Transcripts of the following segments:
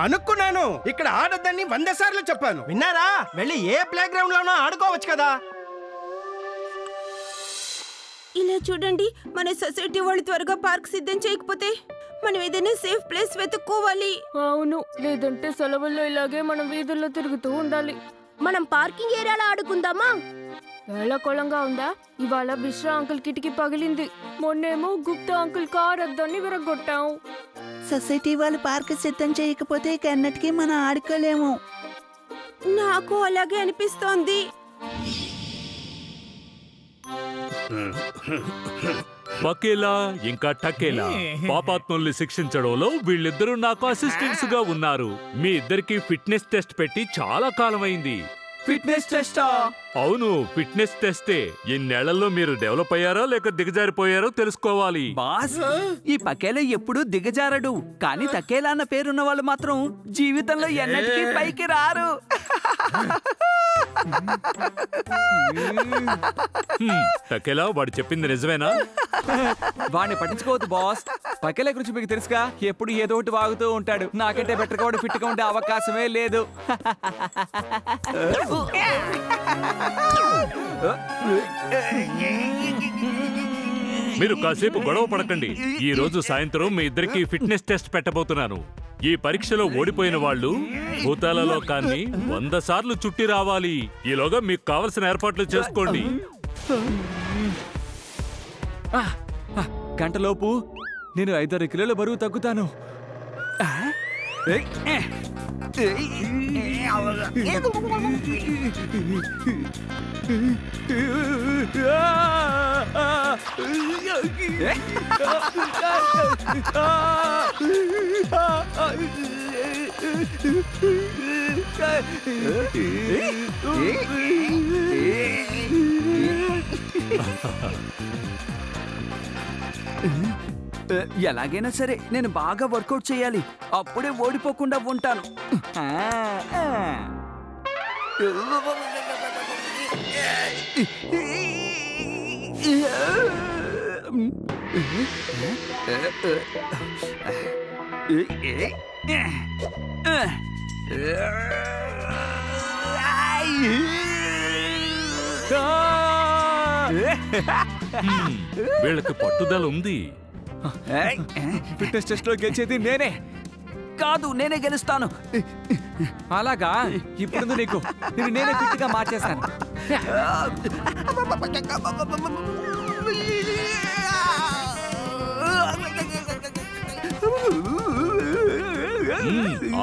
అనుకున్నాను. ఇక్కడ ఆడొద్దని 100 సార్లు చెప్పాను, విన్నారా? వెళ్ళి ఏ ప్లే గ్రౌండ్ లోనో ఆడుకోవచ్చు కదా. ఇలా చూడండి, మన సొసైటీ వాళ్ళు త్వరగా పార్క్ సిద్ధం చేయకపోతే మనం ఏదైనా సేఫ్ ప్లేస్ వెతుక్కోవాలి. అవును, లేదంటే సెలవుల్లో ఇలాగే మనం వీధుల్లో తిరుగుతూ ఉండాలి. మనం పార్కింగ్ ఏరియాలో ఆడుకుందామా? వేళకోళంగా ఉందా? ఇవాళ బిశ్రా అంకుల్ కిటికీ పగిలింది, మొన్నేమో గుప్తా అంకుల్ కార్ అద్దాన్ని విరగొట్టాం. సొసైటీ వాళ్ళు పార్క్ సిద్ధం చేయకపోతే ఇక అన్నటికీ మనం ఆడుకోలేము. నాకు అలాగే అనిపిస్తోంది. బకేలా ఇంకా టకేలా పాపాత్ముల్ని శిక్షించడంలో వీళ్ళిద్దరూ నాకు అసిస్టెంట్స్ గా ఉన్నారు. మీ ఇద్దరికి ఫిట్నెస్ టెస్ట్ పెట్టి చాలా కాలమైంది. ఫిట్నెస్ టెస్టా? అవును, ఫిట్నెస్ టెస్టే. ఇన్నేళ్లలో మీరు డెవలప్ అయ్యారో లేక దిగజారిపోయారో తెలుసుకోవాలి. బాస్, ఈ పకేలా ఎప్పుడు దిగజారడు, కానీ తకేలా అన్న పేరున్న వాళ్ళు మాత్రం జీవితంలో ఎన్నటికీ పైకి రారు. టకేలా, వాడు చెప్పింది నిజమేనా? వాడిని పట్టించుకోవద్దు బాస్. పకేలా గురించి మీకు తెలుసుగా, ఎప్పుడు ఏదో ఒకటి వాగుతూ ఉంటాడు. నాకంటే బెటర్ గా వాడు ఫిట్ గా ఉండే అవకాశమే లేదు. మీరు కాసేపు గొడవ పడకండి. ఈ రోజు సాయంత్రం మీ ఇద్దరికి ఫిట్నెస్ టెస్ట్ పెట్టబోతున్నాను. ఈ పరీక్షలో ఓడిపోయిన వాళ్ళు భూతాల లోకాన్ని 100 సార్లు చుట్టి రావాలి. ఈలోగా మీకు కావలసిన ఏర్పాట్లు చేసుకోండి. గంటలోపు నేను 5-6 కిలోల బరువు తగ్గుతాను. ఎలాగైనా సరే నేను బాగా వర్కౌట్ చేయాలి, అప్పుడే ఓడిపోకుండా ఉంటాను. వీళ్ళకి పట్టుదల ఉంది. ఫిట్నెస్ టెస్ట్ లో గెలిచేది నేనే కాదు, నేనే గెలుస్తాను. అలాగా? ఇప్పుడు నీకు నేనే ఫిట్ గా మార్చేస్తాను.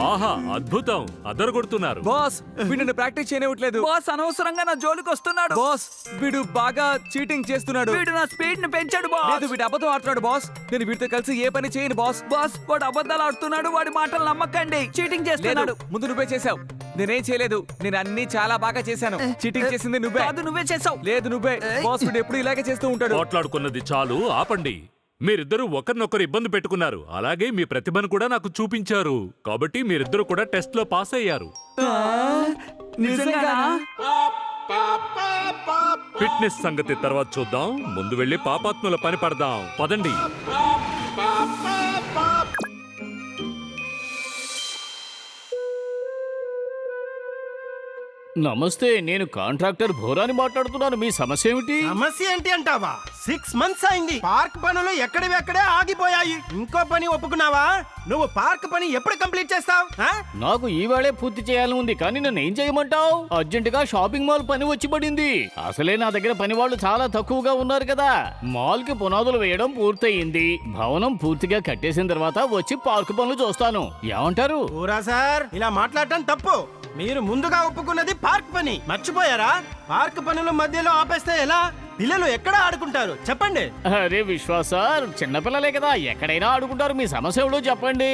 ఆహా, అద్భుతం, అదరగొడుతున్నారు. బాస్, వీడు ప్రాక్టీస్ చేయనివ్వట్లేదు. బాస్, అనవసరంగా నా జోలికి వస్తున్నాడు. బాస్, వీడు బాగా చీటింగ్ చేస్తున్నాడు. వీడు నా స్పీడ్ ని పెంచాడు బాస్. లేదు, వీడు అబద్ధం ఆడుతున్నాడు బాస్. నేను వీడితో కలిసి ఏ పని చేయను బాస్. బాస్, వాడు అబద్ధాలు ఆడుతున్నాడు, వాడి మాటలు నమ్మకండి. చీటింగ్ చేస్తున్నాడు. ముందు నువ్వే చేసావు, నేనేం చేయలేదు. నేను అన్ని చాలా బాగా చేశాను. చీటింగ్ చేసింది నువ్వే. కాదు, నువ్వే చేసావు. లేదు, నువ్వే. బాస్, వీడు ఎప్పుడు ఇలాగే చేస్తూ ఉంటాడు. పోట్లాడుకున్నది చాలు, ఆపండి. మీరిద్దరూ ఒకరినొకరు ఇబ్బంది పెట్టుకున్నారు, అలాగే మీ ప్రతిభను కూడా నాకు చూపించారు. కాబట్టి మీరిద్దరూ కూడా టెస్ట్ లో పాస్ అయ్యారు. నిజంగానా? ఫిట్నెస్ సంగతి తర్వాత చూద్దాం. ముందు వెళ్ళి పాపాత్ముల పని పడదాం. పదండి. నమస్తే, నేను కాంట్రాక్టర్ భోరాని మాట్లాడుతున్నాను. మీ సమస్య ఏమిటి? సమస్య ఏంటి అంటావా? 6 months అయింది. పార్క్ పనులు ఎక్కడివెక్కడే ఆగిపోయాయి. ఇంకో పని ఒప్పుకున్నావా? నువ్వు పార్క్ పని ఎప్పుడు కంప్లీట్ చేస్తావు? నాకు ఈవేళే పూర్తి చేయాలని ఉంది, కానీ నన్ను ఏం చేయమంటావు? అర్జెంట్ గా షాపింగ్ మాల్ పని వచ్చి పడింది. అసలే నా దగ్గర పని వాళ్ళు చాలా తక్కువగా ఉన్నారు కదా. మాల్ కి పునాదులు వేయడం పూర్తయింది. భవనం పూర్తిగా కట్టేసిన తర్వాత వచ్చి పార్క్ పనులు చూస్తాను. ఏమంటారు? ఊరా సార్, ఇలా మాట్లాడటం తప్పు. మీరు ముందుగా ఒప్పుకున్నది పార్క్ పని మర్చిపోయారా? పార్క్ పనుల మధ్యలో ఆపేస్తే ఎలా? పిల్లలు ఎక్కడ ఆడుకుంటారు చెప్పండి. అరే విశ్వాస్ సార్, చిన్నపిల్లలే కదా, ఎక్కడైనా ఆడుకుంటారు. మీ సమస్య ఎవడో చెప్పండి.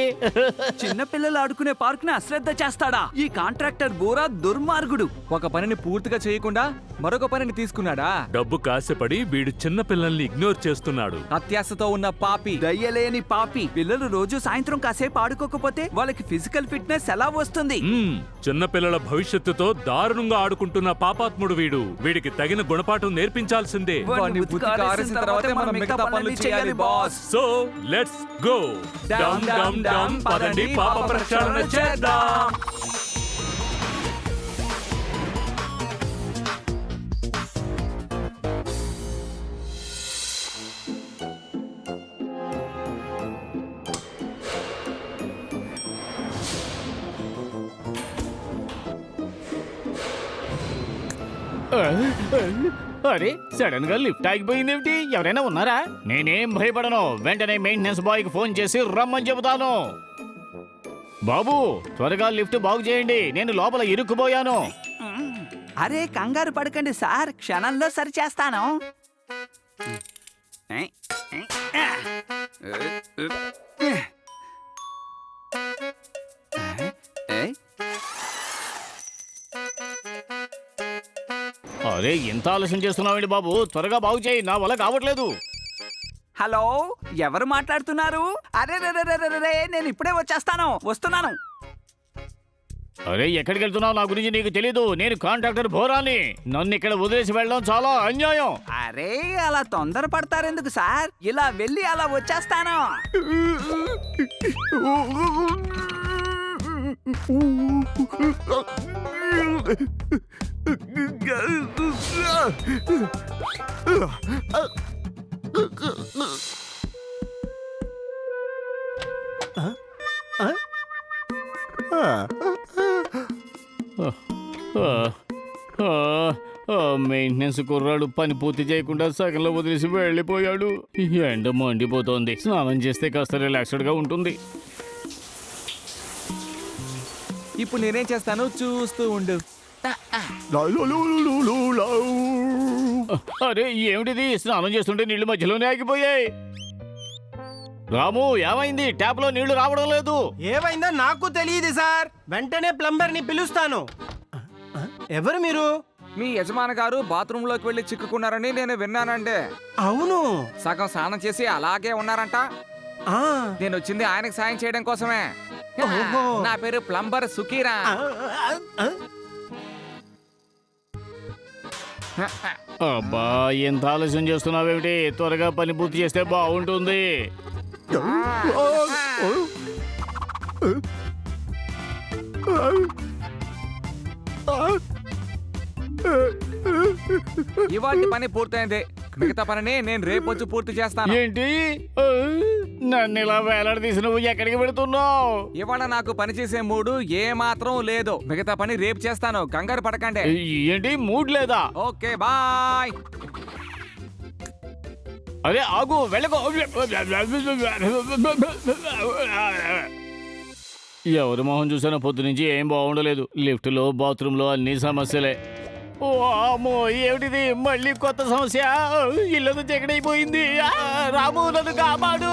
చిన్న పిల్లలు ఆడుకునే పార్క్ ని అశ్రద్ధ చేస్తాడా? ఈ కాంట్రాక్టర్ బోరా దుర్మార్గుడు. ఒక పనిని పూర్తిగా చేయకుండా మరొక పనిని తీసుకున్నాడా? డబ్బు కాశపడి వీడు చిన్న పిల్లల్ని ఇగ్నోర్ చేస్తున్నాడు. అత్యాశతో ఉన్న పాపి. దయ్యలేని పాపి. పిల్లలు రోజు సాయంత్రం కాసేపు ఆడుకోకపోతే వాళ్ళకి ఫిజికల్ ఫిట్నెస్ ఎలా వస్తుంది? చిన్న పిల్లల భవిష్యత్తుతో దారుణంగా ఆడుకుంటున్న పాపాత్ముడు వీడు. వీడికి తగిన గుణపాఠం నేర్పించాల్సిందే. వాడిని బుద్ధికి ఆరేసిన తర్వాతే మనం మిగతా పనులు చేయాలి బాస్. So let's go. డమ్ డమ్ డమ్ పదండి పాప ప్రక్షాళన చేద్దాం. అరే సడన్ గా లిఫ్ట్ ఆగిపోయిందేమిటి? ఎవరైనా ఉన్నారా? నేనేం భయపడను. వెంటనే మెయింటెనెన్స్ బాయ్ కి ఫోన్ చేసి రమ్మని చెబుతాను. బాబు త్వరగా లిఫ్ట్ బాగు చేయండి, నేను లోపల ఇరుక్కుపోయాను. అరే కంగారు పడకండి సార్, క్షణంలో సరి చేస్తాను. అరే ఎంత ఆలస్యం చేస్తున్నావండి బాబు, త్వరగా బాగు చేయి, నా వల్ల కావట్లేదు. హలో, ఎవరు మాట్లాడుతున్నారు? అరే రే రే రే రే రే, నేను ఇప్పుడే వస్తున్నాను. అరే ఎక్కడికి వెళ్తున్నావు? నా గురించి నీకు తెలీదు. నేను కాంట్రాక్టర్ భోరాని. నన్ను ఇక్కడ వదిలేసి వెళ్ళడం చాలా అన్యాయం. అరే అలా తొందర పడతారెందుకు సార్? ఇలా వెళ్ళి అలా వచ్చేస్తాను. మెయింటెనెన్స్ కుర్రాడు పని పూర్తి చేయకుండా సగంలో వదిలేసి వెళ్ళిపోయాడు. ఎండ మండిపోతోంది. స్నానం చేస్తే కాస్త రిలాక్స్డ్ గా ఉంటుంది. ఇప్పుడు నేనేం చేస్తాను చూస్తూ ఉండు. అరే ఏమిటిది? స్నానం చేస్తుంటే నీళ్లు మధ్యలోనే ఆగిపోయాయి. రాము ఏమైంది? ట్యాప్ లో నీళ్లు రావడం లేదు. ఏమైందో నాకు తెలియదు సార్, వెంటనే ప్లంబర్ ని పిలుస్తాను. ఎవరు మీరు? మీ యజమాని గారు బాత్రూమ్ లోకి వెళ్లి చిక్కుకున్నారని నేను విన్నానండి. అవును. సగం స్నానం చేసి అలాగే ఉన్నారంట. ఆ, నేను వచ్చింది ఆయనకు సాయం చేయడం కోసమే. ఓహో. నా పేరు ప్లంబర్ సుకీరా. అబ్బా ఎంత ఆలస్యం చేస్తున్నావేమిటి? త్వరగా పని పూర్తి చేస్తే బాగుంటుంది. ఇవాటి పని పూర్తయింది. మిగతా పనిని నేను రేపు వచ్చి పూర్తి చేస్తాను. ఏంటి? నన్ను ఇలా వేలాడదీసి నువ్వు ఎక్కడికి పెడుతున్నావు? ఇవాళ నాకు పని చేసే మూడు ఏ మాత్రం లేదు. మిగతా పని రేపు చేస్తాను, కంగారు పడకండి. ఏంటి మూడ్ లేదా? Okay bye. అరే ఆగు, వెళ్ళకు. ఎవరి మొహం చూసానో పొద్దు నుంచి ఏం బాగుండలేదు. లిఫ్ట్ లో బాత్రూమ్ లో అన్ని సమస్యలే. ఓ అమ్మో ఏమిటిది? మళ్ళీ కొత్త సమస్య. ఇల్లంతా చీకటైపోయింది. రాము నన్ను కాపాడు.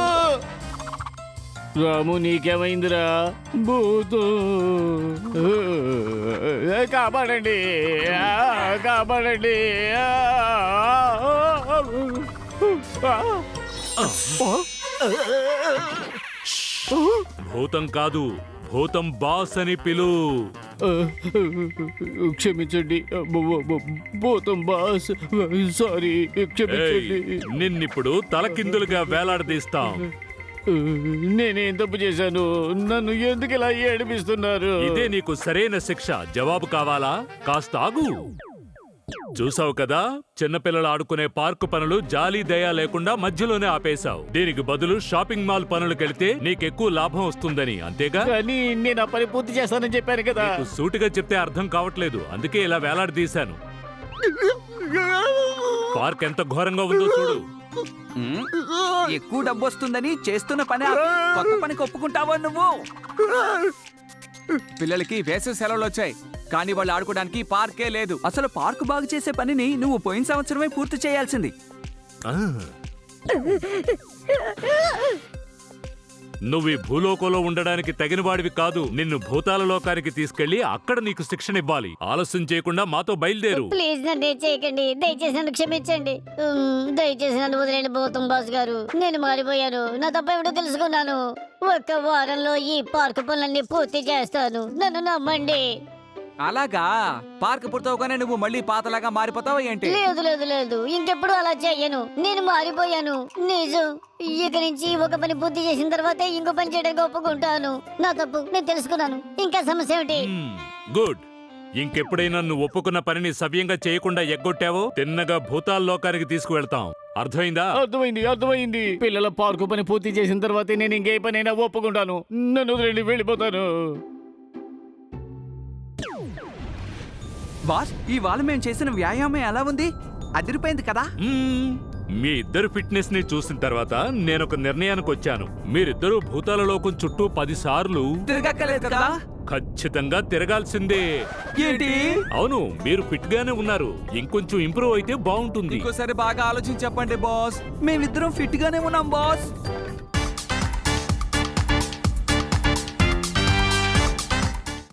రాము నీకేమైందిరా? భూతు కాపాడండి, కాపాడండి. భూతం కాదు, భూతం బాస్ అని పిలు. క్షమించండి భూతం బాస్, సారీ, క్షమించండి. నిన్నిప్పుడు తలకిందులుగా వేలాడదీస్తాం. నేనేం తప్పు చేశాను? నన్ను ఎందుకు ఇలా ఏడిపిస్తున్నారు? ఇదే నీకు సరైన శిక్ష. జవాబు కావాలా? కాస్త ఆగు. చూసావు కదా, చిన్నపిల్లలు ఆడుకునే పార్కు పనులు జాలి దయా లేకుండా మధ్యలోనే ఆపేశావు. దీనికి బదులు షాపింగ్ మాల్ పనులకెళ్తే నీకెక్కువ లాభం వస్తుందని, అంతేగా? కానీ నేను ఆ పని పూర్తి చేస్తానని చెప్పాను కదా. నీకు సూటిగా చెప్తే అర్థం కావట్లేదు, అందుకే ఇలా వేలాడదీశాను. పార్క్ ఎంత ఘోరంగా ఉందో చూడు. ఎక్కువ డబ్బు వస్తుందని చేస్తున్న పని కొత్త పనికి ఒప్పుకుంటావా నువ్వు? పిల్లలకి వేసవి సెలవులు వచ్చాయి, కానీ వాళ్ళు ఆడుకోవడానికి పార్కే లేదు. అసలు పార్కు బాగు చేసే పనిని నువ్వు పోయిన సంవత్సరమే పూర్తి చేయాల్సింది. ఆ, నువ్వు ఈ భూలోకంలో ఉండడానికి తగిన వాడివి కాదు. నిన్ను భూతాల లోకానికి తీసుకెళ్లి అక్కడ నీకు శిక్షణ ఇవ్వాలి. ఆలస్యం చేయకుండా మాతో బయలుదేరు. ప్లీజ్ నన్ను ఏం చేయకండి, దయచేసి నన్ను క్షమించండి. దయచేసి నన్ను వదిలేండి గౌతమ్ బాస్ గారు. నేను మారిపోయాను, నా తప్ప ఏమిటో తెలుసుకున్నాను. ఒక్క వారంలో ఈ పార్కు పనులన్నీ పూర్తి చేస్తాను, నన్ను నమ్మండి. అలాగా? పార్క్ పూర్తవగానే నువ్వు మళ్ళీ పాతలాగా మారిపోతావా ఏంటి? లేదు లేదు లేదు, ఇంకెప్పుడు అలా చెయ్యను. నేను మారిపోయాను, నిజం. ఇక నుంచి ఒక పని పూర్తి చేసిన తర్వాతే ఇంకో పని చేయడానికి ఒప్పుకుంటాను. నా తప్పు నేను తెలుసుకున్నాను. ఇంకా సమస్య ఏమిటి? గుడ్. ఇంకెప్పుడైనా నువ్వు ఒప్పుకున్న పనిని సవ్యంగా చేయకుండా ఎగ్గొట్టావో తిన్నగా భూతాల లోకానికి తీసుకువెళ్తాం. అర్థమైందా? అర్థమైంది. పిల్లల పార్కు పని పూర్తి చేసిన తర్వాతే నేను ఇంకే పనైనా ఒప్పుకుంటాను. నన్ను వదిలేండి, వెళ్ళిపోతాను. బాస్, ఈ వారం మేము చేసిన వ్యాయామం ఎలా ఉంది? అదిరిపోయింది కదా? మీ ఇద్దరు ఫిట్నెస్ ని చూసిన తర్వాత నేను ఒక నిర్ణయానికి వచ్చాను. మీరిద్దరూ భూతాల లోకం చుట్టూ 10 సార్లు తిరగక్కలేదు కదా? ఖచ్చితంగా తిరగాల్సిందే. ఏంటి? అవును, మీరు ఫిట్ గానే ఉన్నారు. ఇంకొంచెం ఇంప్రూవ్ అయితే బాగుంటుంది. ఇంకోసారి బాగా ఆలోచించి చెప్పండి బాస్. మేమిద్దరం ఫిట్ గానే ఉన్నాం బాస్.